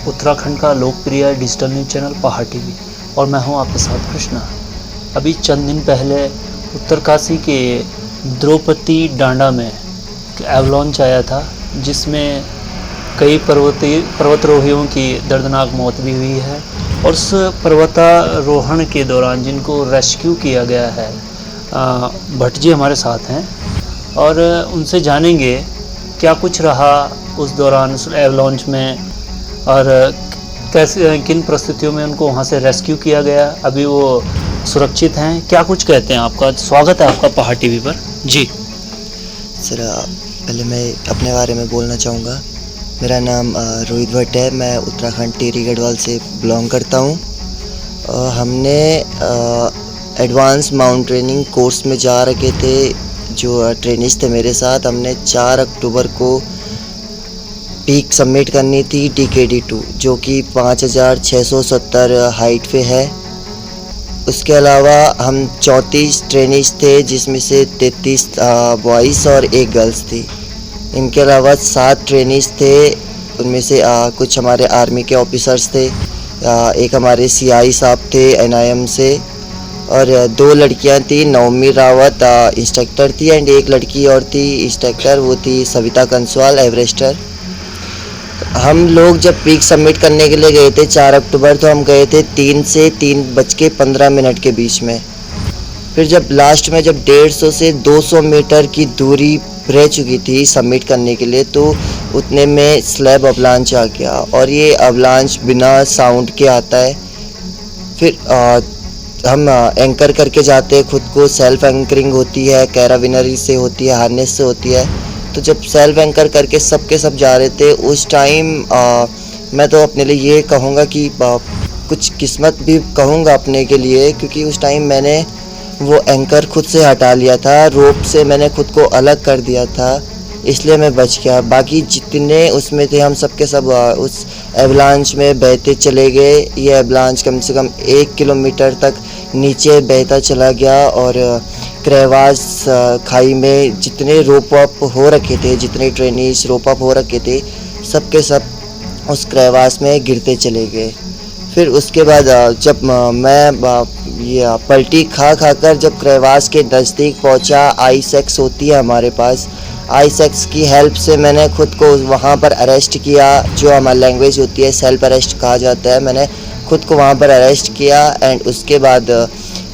उत्तराखंड का लोकप्रिय digital news channel पहाड़ टीवी और मैं हूं आपके साथ कृष्णा। अभी चंद दिन पहले उत्तरकाशी के द्रौपदी डांडा में एक एवलांच आया था, जिसमें कई पर्वतारोहियों की दर्दनाक मौत भी हुई है। और उस पर्वतारोहण के दौरान जिनको रेस्क्यू किया गया है, भट्ट जी हमारे साथ हैं और उनसे जानेंगे क्या कुछ रहा उस दौरान उस एवलांच में और कैसे किन परिस्थितियों में उनको वहाँ से रेस्क्यू किया गया। अभी वो सुरक्षित हैं, क्या कुछ कहते हैं। आपका स्वागत है आपका पहाड़ टीवी पर जी। सर, पहले मैं अपने बारे में बोलना चाहूँगा। मेरा नाम रोहित भट्ट है। मैं उत्तराखंड टिहरी गढ़वाल से बिलोंग करता हूँ। हमने एडवांस माउंट ट्रेनिंग कोर्स में जा रखे थे। जो ट्रेनिंग्स थे मेरे साथ, हमने 4 अक्टूबर को पीक सबमिट करनी थी DKD2, जो कि 5670 हाइट पे है। उसके अलावा हम 34 ट्रेनिंग्स थे, जिसमें से 33 बॉयज़ और 1 गर्ल्स थी। इनके अलावा 7 ट्रेनिंग्स थे, उनमें से कुछ हमारे आर्मी के ऑफिसर्स थे, एक हमारे CI साहब थे NIM से, और 2 लड़कियां थी। नवमी रावत इंस्ट्रक्टर थी एंड एक लड़की और थी इंस्ट्रक्टर, वो थी सविता कंसवाल एवरेस्टर। हम लोग जब पीक सबमिट करने के लिए गए थे 4 अक्टूबर, तो हम गए थे 3 से 3:15 के बीच में। फिर जब लास्ट में जब 150 से 200 मीटर की दूरी रह चुकी थी सबमिट करने के लिए, तो उतने में स्लैब अवलांच आ गया। और ये अवलांच बिना साउंड के आता है। फिर हम एंकर करके जाते हैं खुद को। सेल्फ एंकरिंग होती है, कैराबिनरी से होती है, हार्नेस से होती है। तो जब सेल्फ एंकर करके सब के सब जा रहे थे उस टाइम, मैं तो अपने लिए ये कहूँगा कि कुछ किस्मत भी कहूँगा अपने के लिए, क्योंकि उस टाइम मैंने वो एंकर खुद से हटा लिया था, रोप से मैंने खुद को अलग कर दिया था, इसलिए मैं बच गया। बाकी जितने उसमें थे हम सब के सब उस एवलांच में बहते चले गए। ये एवलांच कम से कम 1 किलोमीटर तक नीचे बहता चला गया और क्रेवास खाई में जितने रोप अप हो रखे थे, जितने ट्रेनीज रोप अप हो रखे थे, सब के सब उस क्रेवास में गिरते चले गए। फिर उसके बाद जब मैं ये पलटी खा कर जब क्रेवास के नज़दीक पहुंचा, आईसेक्स होती है हमारे पास, आईसेक्स की हेल्प से मैंने खुद को वहाँ पर अरेस्ट किया। जो हमारी लैंग्वेज होती है सेल्फ अरेस्ट कहा जाता है। मैंने खुद को वहाँ पर अरेस्ट किया एंड उसके बाद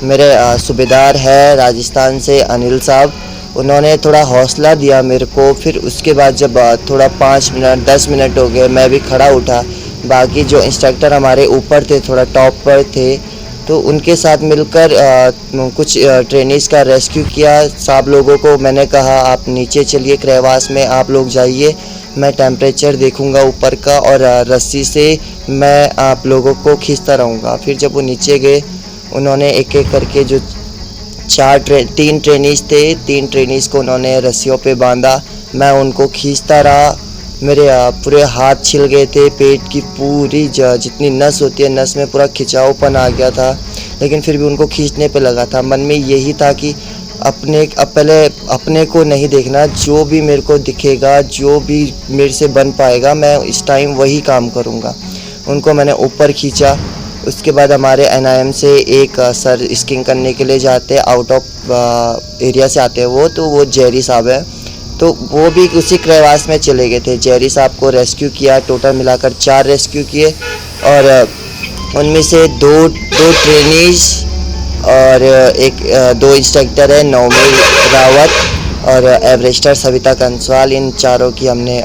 मेरे सूबेदार है राजस्थान से अनिल साहब, उन्होंने थोड़ा हौसला दिया मेरे को। फिर उसके बाद जब थोड़ा 5 मिनट 10 मिनट हो गए, मैं भी खड़ा उठा। बाकी जो इंस्ट्रक्टर हमारे ऊपर थे, थोड़ा टॉप पर थे, तो उनके साथ मिलकर कुछ ट्रेनीज़ का रेस्क्यू किया। सब लोगों को मैंने कहा आप नीचे चलिए, क्रेवास में आप लोग जाइए, मैं टेम्परेचर देखूंगा ऊपर का और रस्सी से मैं आप लोगों को खींचता रहूँगा। फिर जब वो नीचे गए, उन्होंने एक एक करके जो 3 ट्रेनीज़ थे, 3 ट्रेनीज़ को उन्होंने रस्सियों पे बांधा। मैं उनको खींचता रहा। मेरे पूरे हाथ छिल गए थे, पेट की पूरी जितनी नस होती है, नस में पूरा खिंचावपन आ गया था, लेकिन फिर भी उनको खींचने पे लगा था। मन में यही था कि पहले अपने को नहीं देखना, जो भी मेरे को दिखेगा, जो भी मेरे से बन पाएगा, मैं इस टाइम वही काम करूँगा। उनको मैंने ऊपर खींचा। उसके बाद हमारे NIM से एक सर स्कीइंग करने के लिए जाते हैं, आउट ऑफ एरिया से आते हैं वो जेरी साहब है, तो वो भी उसी क्रेवास में चले गए थे। जेरी साहब को रेस्क्यू किया, टोटल मिलाकर 4 रेस्क्यू किए और उनमें से 2 ट्रेनीज और 2 इंस्ट्रक्टर है, नवमी रावत और एवरेस्टर सविता कंसवाल। इन चारों की हमने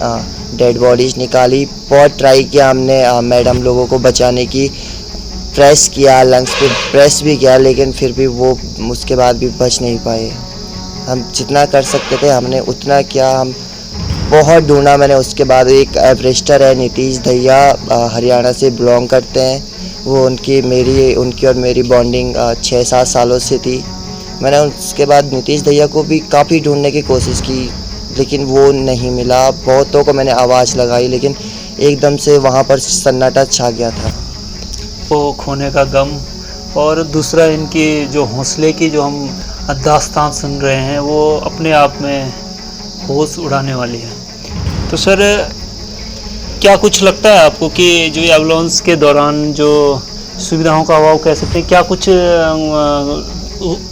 डेड बॉडीज़ निकाली। बहुत ट्राई किया हमने मैडम लोगों को बचाने की, प्रेस किया, लंग्स पे प्रेस भी किया, लेकिन फिर भी वो उसके बाद भी बच नहीं पाए। हम जितना कर सकते थे हमने उतना किया। हम बहुत ढूंढा मैंने। उसके बाद एक एवरेस्टर है नीतीश दहिया, हरियाणा से बिलोंग करते हैं। वो उनकी और मेरी बॉन्डिंग 6-7 सालों से थी। मैंने उसके बाद नीतीश दहिया को भी काफ़ी ढूंढने की कोशिश की, लेकिन वो नहीं मिला। बहुतों को मैंने आवाज़ लगाई, लेकिन एकदम से वहाँ पर सन्नाटा छा गया था। वो खोने का गम और दूसरा इनकी जो हौसले की जो हम दास्तान सुन रहे हैं, वो अपने आप में होश उड़ाने वाली है। तो सर, क्या कुछ लगता है आपको कि जो ये एम्बुलेंस के दौरान जो सुविधाओं का अभाव कह सकते हैं, क्या कुछ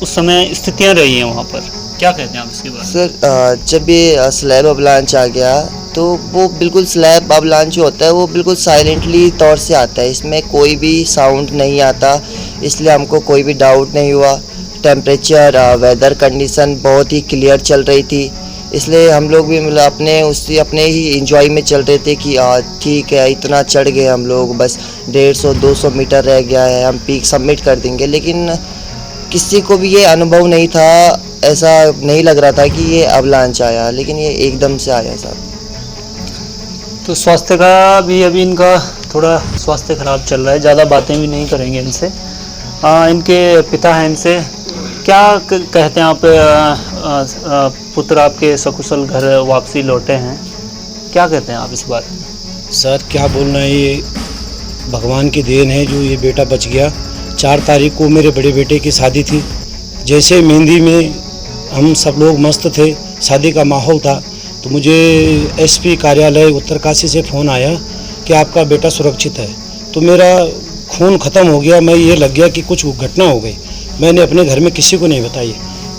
उस समय स्थितियां रही हैं वहाँ पर, क्या कहते हैं आप इसके बारे में? सर जब ये स्लैब अवलांच आ गया तो वो बिल्कुल स्लैब अवलांच जो होता है वो बिल्कुल साइलेंटली तौर से आता है, इसमें कोई भी साउंड नहीं आता, इसलिए हमको कोई भी डाउट नहीं हुआ। टेम्परेचर वेदर कंडीशन बहुत ही क्लियर चल रही थी, इसलिए हम लोग भी मतलब अपने ही इंजॉय में चल रहे थे कि ठीक है इतना चढ़ गए हम लोग, बस 150-200 मीटर रह गया है, हम पीक सबमिट कर देंगे। लेकिन किसी को भी ये अनुभव नहीं था, ऐसा नहीं लग रहा था कि ये अवलांच आया, लेकिन ये एकदम से आया साहब। तो स्वास्थ्य का भी अभी इनका थोड़ा स्वास्थ्य खराब चल रहा है, ज़्यादा बातें भी नहीं करेंगे इनसे। इनके पिता हैं, इनसे क्या कहते हैं आप? पुत्र आपके सकुशल घर वापसी लौटे हैं, क्या कहते हैं आप इस बारे में? सर क्या बोलना है, ये भगवान की देन है जो ये बेटा बच गया। 4 तारीख को मेरे बड़े बेटे की शादी थी, जैसे मेहंदी में हम सब लोग मस्त थे, शादी का माहौल था, तो मुझे एसपी कार्यालय उत्तरकाशी से फ़ोन आया कि आपका बेटा सुरक्षित है। तो मेरा खून ख़त्म हो गया, मैं ये लग गया कि कुछ घटना हो गई। मैंने अपने घर में किसी को नहीं बताई।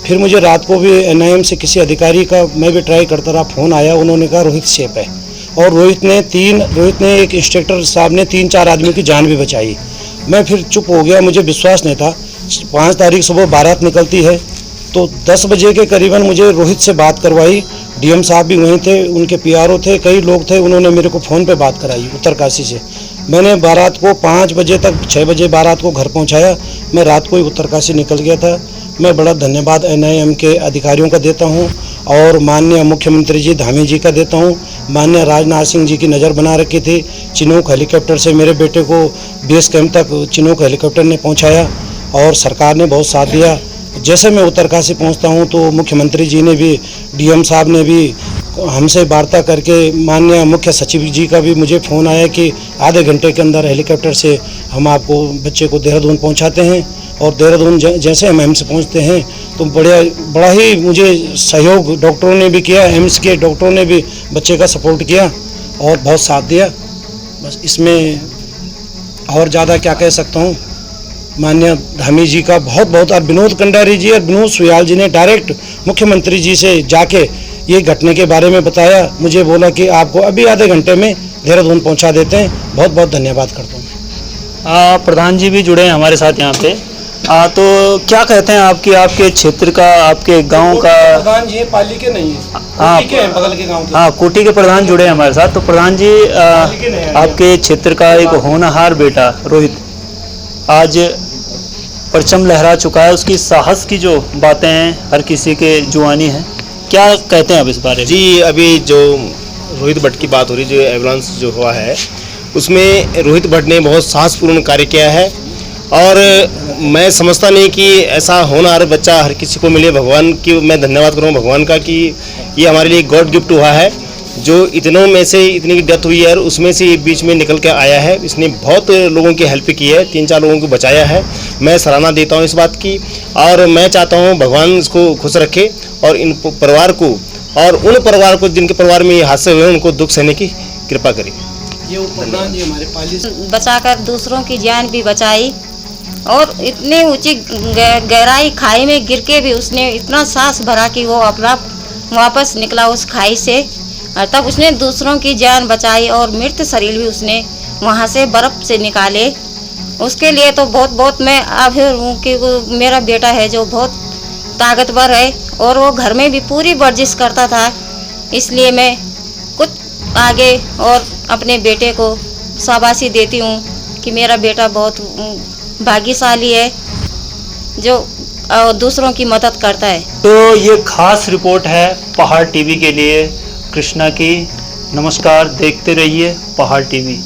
फिर मुझे रात को भी NIM से किसी अधिकारी का मैं भी ट्राई करता रहा, फ़ोन आया, उन्होंने कहा रोहित सेफ है। और रोहित ने एक इंस्पेक्टर साहब ने 3-4 आदमी की जान भी बचाई। मैं फिर चुप हो गया, मुझे विश्वास नहीं था। 5 तारीख सुबह बारात निकलती है, तो 10 बजे के करीबन मुझे रोहित से बात करवाई। DM साहब भी वहीं थे, उनके PRO थे, कई लोग थे, उन्होंने मेरे को फ़ोन पे बात कराई उत्तरकाशी से। मैंने बारात को 5 बजे तक 6 बजे बारात को घर पहुंचाया। मैं रात को ही उत्तरकाशी निकल गया था। मैं बड़ा धन्यवाद NIM के अधिकारियों का देता हूं और माननीय मुख्यमंत्री जी धामी जी का देता हूं। माननीय राजनाथ सिंह जी की नज़र बना रखी थी। चिनोक हेलीकॉप्टर से मेरे बेटे को बेस कैंप तक चिनोक हेलीकॉप्टर ने पहुंचाया और सरकार ने बहुत साथ दिया। जैसे मैं उत्तरकाशी पहुंचता हूं तो मुख्यमंत्री जी ने भी, DM साहब ने भी हमसे वार्ता करके, माननीय मुख्य सचिव जी का भी मुझे फ़ोन आया कि आधे घंटे के अंदर हेलीकॉप्टर से हम आपको बच्चे को देहरादून पहुंचाते हैं। और देहरादून जैसे हम एम्स पहुंचते हैं तो बड़ा ही मुझे सहयोग डॉक्टरों ने भी किया, एम्स के डॉक्टरों ने भी बच्चे का सपोर्ट किया और बहुत साथ दिया। बस इसमें और ज़्यादा क्या कह सकता हूँ। माननीय धामी जी का बहुत बहुत, और विनोद कंडारी जी और विनोद सुयाल जी ने डायरेक्ट मुख्यमंत्री जी से जाके ये घटने के बारे में बताया। मुझे बोला कि आपको अभी आधे घंटे में देहरादून पहुंचा देते हैं। बहुत बहुत धन्यवाद करता हूँ। प्रधान जी भी जुड़े हैं हमारे साथ यहाँ पे। तो क्या कहते हैं आपके क्षेत्र का, आपके गांव का? प्रधान जी पाली के नहीं है, हाँ, के हैं, बगल के गांव के। हाँ, कोटी के प्रधान जुड़े हैं हमारे साथ। तो प्रधान जी, आपके क्षेत्र का एक होनहार बेटा रोहित आज परचम लहरा चुका है, उसकी साहस की जो बातें हैं हर किसी के जुबानी है, क्या कहते हैं आप इस बारे में? जी, अभी जो रोहित भट्ट की बात हो रही, जो एम्बुलेंस जो हुआ है उसमें रोहित भट्ट ने बहुत साहसपूर्ण कार्य किया है और मैं समझता नहीं कि ऐसा होनहार बच्चा हर किसी को मिले। भगवान की मैं धन्यवाद करूँगा भगवान का कि ये हमारे लिए गॉड गिफ्ट हुआ है, जो इतनों में से इतनी की डेथ हुई है और उसमें से बीच में निकल के आया है। इसने बहुत लोगों की हेल्प की है, 3-4 लोगों को बचाया है। मैं सराहना देता हूँ इस बात की और मैं चाहता हूँ भगवान इसको खुश रखे और इन परिवार को और उन परिवार को जिनके परिवार में ये हादसे हुए उनको दुख सहने की कृपा करें। ये प्रधान जी हमारे पाली बचाकर दूसरों की जान भी बचाई और इतनी ऊंची गहराई खाई में गिर के भी उसने इतना सांस भरा कि वो अपना वापस निकला उस खाई से, और तब उसने दूसरों की जान बचाई और मृत शरीर भी उसने वहाँ से बर्फ़ से निकाले। उसके लिए तो बहुत बहुत मैं आभार हूँ कि वो मेरा बेटा है जो बहुत ताकतवर है और वो घर में भी पूरी वर्जिश करता था। इसलिए मैं कुछ आगे और अपने बेटे को शाबाशी देती हूँ कि मेरा बेटा बहुत भाग्यशाली है जो दूसरों की मदद करता है। तो ये खास रिपोर्ट है पहाड़ टीवी के लिए कृष्णा की। नमस्कार, देखते रहिए पहाड़ टीवी।